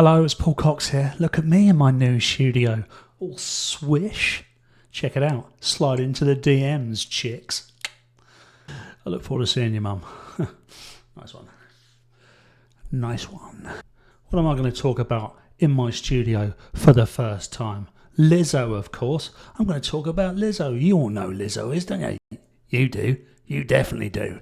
Hello, it's Paul Cox here. Look at me in my new studio. All swish. Check it out. Slide into the DMs, chicks. I look forward to seeing you, mum. Nice one. Nice one. What am I going to talk about in my studio for the first time? Lizzo, of course. I'm going to talk about Lizzo. You all know Lizzo is, don't you? You do. You definitely do.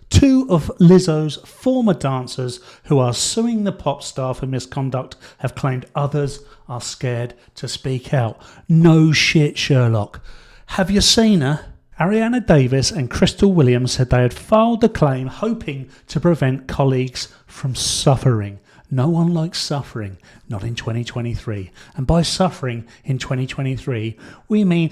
Two of Lizzo's former dancers who are suing the pop star for misconduct have claimed others are scared to speak out. No shit, Sherlock. Have you seen her? Ariana Davis and Crystal Williams said they had filed the claim hoping to prevent colleagues from suffering. No one likes suffering, not in 2023. And by suffering in 2023, we mean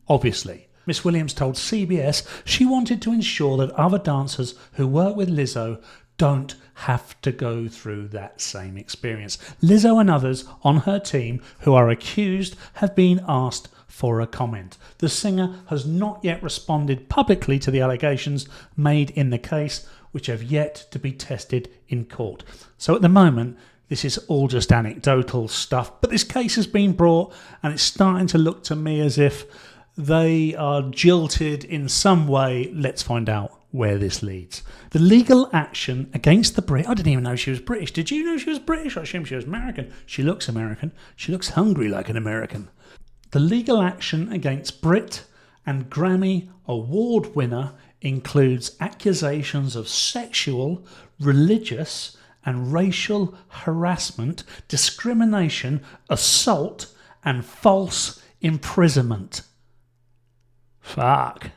obviously. Miss Williams told CBS she wanted to ensure that other dancers who work with Lizzo don't have to go through that same experience. Lizzo and others on her team who are accused have been asked for a comment. The singer has not yet responded publicly to the allegations made in the case, which have yet to be tested in court. So at the moment, this is all just anecdotal stuff, but this case has been brought and it's starting to look to me as if they are jilted in some way. Let's find out where this leads. The legal action against the Brit... I didn't even know she was British. Did you know she was British? I assume she was American. She looks American. She looks hungry like an American. The legal action against Brit and Grammy Award-winner includes accusations of sexual, religious and racial harassment, discrimination, assault and false imprisonment. Fuck.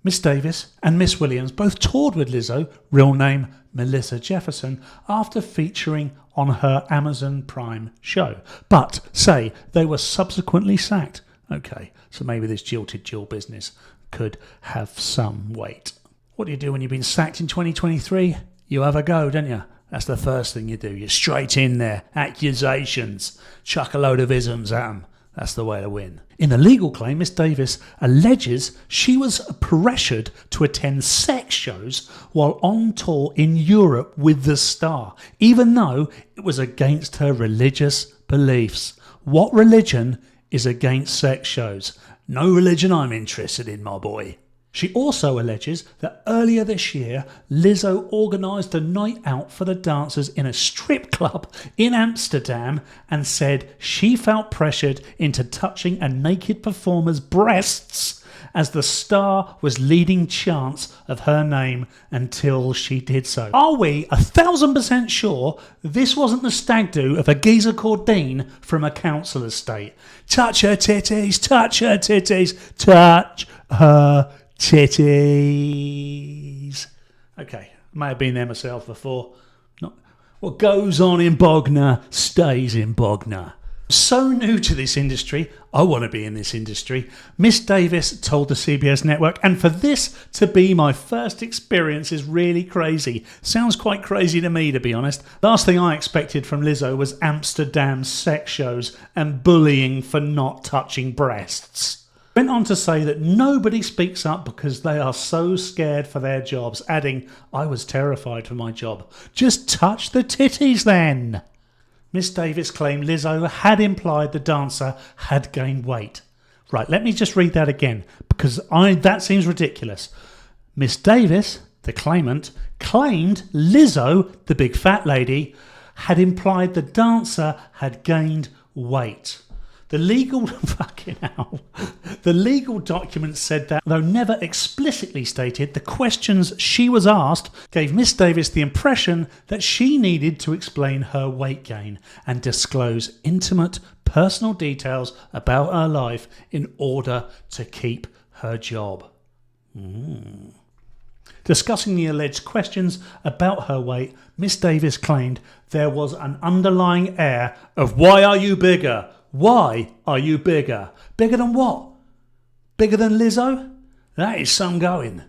Miss Davis and Miss Williams both toured with Lizzo, real name Melissa Jefferson, after featuring on her Amazon Prime show. But say they were subsequently sacked. Okay, so maybe this jilted Jill business could have some weight. What do you do when you've been sacked in 2023? You have a go, don't you? That's the first thing you do. You're straight in there. Accusations. Chuck a load of isms at them. That's the way to win. In a legal claim, Miss Davis alleges she was pressured to attend sex shows while on tour in Europe with the star, even though it was against her religious beliefs. What religion is against sex shows? No religion I'm interested in, my boy. She also alleges that earlier this year, Lizzo organised a night out for the dancers in a strip club in Amsterdam and said she felt pressured into touching a naked performer's breasts as the star was leading chants of her name until she did so. Are we 1,000% sure this wasn't the stag do of a geezer called Dean from a council estate? Touch her titties, touch her titties, touch her titties. Okay, may have been there myself before. What goes on in Bognor stays in Bognor. So new to this industry, I want to be in this industry. Miss Davis told the CBS network, and for this to be my first experience is really crazy. Sounds quite crazy to me, to be honest. Last thing I expected from Lizzo was Amsterdam sex shows and bullying for not touching breasts. Went on to say that nobody speaks up because they are so scared for their jobs, adding, I was terrified for my job. Just touch the titties then. Miss Davis claimed Lizzo had implied the dancer had gained weight. Right, let me just read that again, because that seems ridiculous. Miss Davis, the claimant, claimed Lizzo, the big fat lady, had implied the dancer had gained weight. The legal document said that, though never explicitly stated, the questions she was asked gave Miss Davis the impression that she needed to explain her weight gain and disclose intimate personal details about her life in order to keep her job. Discussing the alleged questions about her weight, Miss Davis claimed there was an underlying air of, why are you bigger? Why are you bigger? Bigger than what? Bigger than Lizzo? That is some going.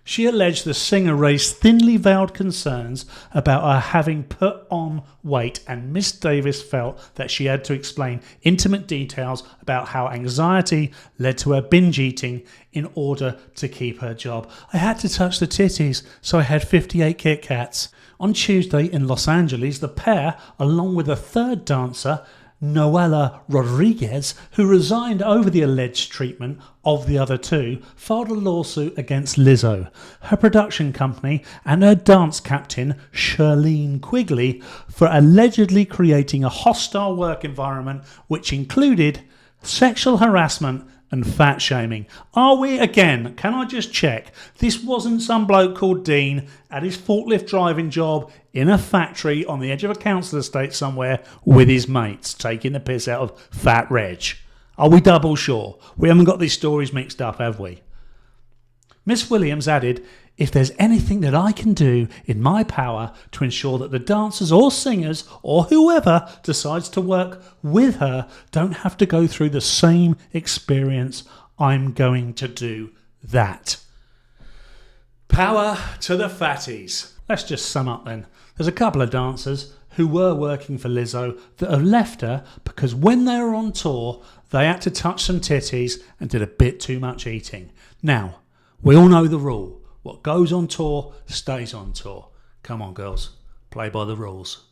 She alleged the singer raised thinly veiled concerns about her having put on weight, and Miss Davis felt that she had to explain intimate details about how anxiety led to her binge eating in order to keep her job. I had to touch the titties, so I had 58 Kit Kats. On Tuesday in Los Angeles, the pair, along with a third dancer, Noella Rodriguez, who resigned over the alleged treatment of the other two, filed a lawsuit against Lizzo, her production company, and her dance captain, Shirlene Quigley, for allegedly creating a hostile work environment which included sexual harassment and fat shaming. Are we again? Can I just check? This wasn't some bloke called Dean at his forklift driving job in a factory on the edge of a council estate somewhere with his mates, taking the piss out of Fat Reg. Are we double sure? We haven't got these stories mixed up, have we? Miss Williams added, if there's anything that I can do in my power to ensure that the dancers or singers or whoever decides to work with her don't have to go through the same experience, I'm going to do that. Power to the fatties. Let's just sum up then. There's a couple of dancers who were working for Lizzo that have left her because when they were on tour, they had to touch some titties and did a bit too much eating. Now, we all know the rule. What goes on tour stays on tour. Come on, girls. Play by the rules.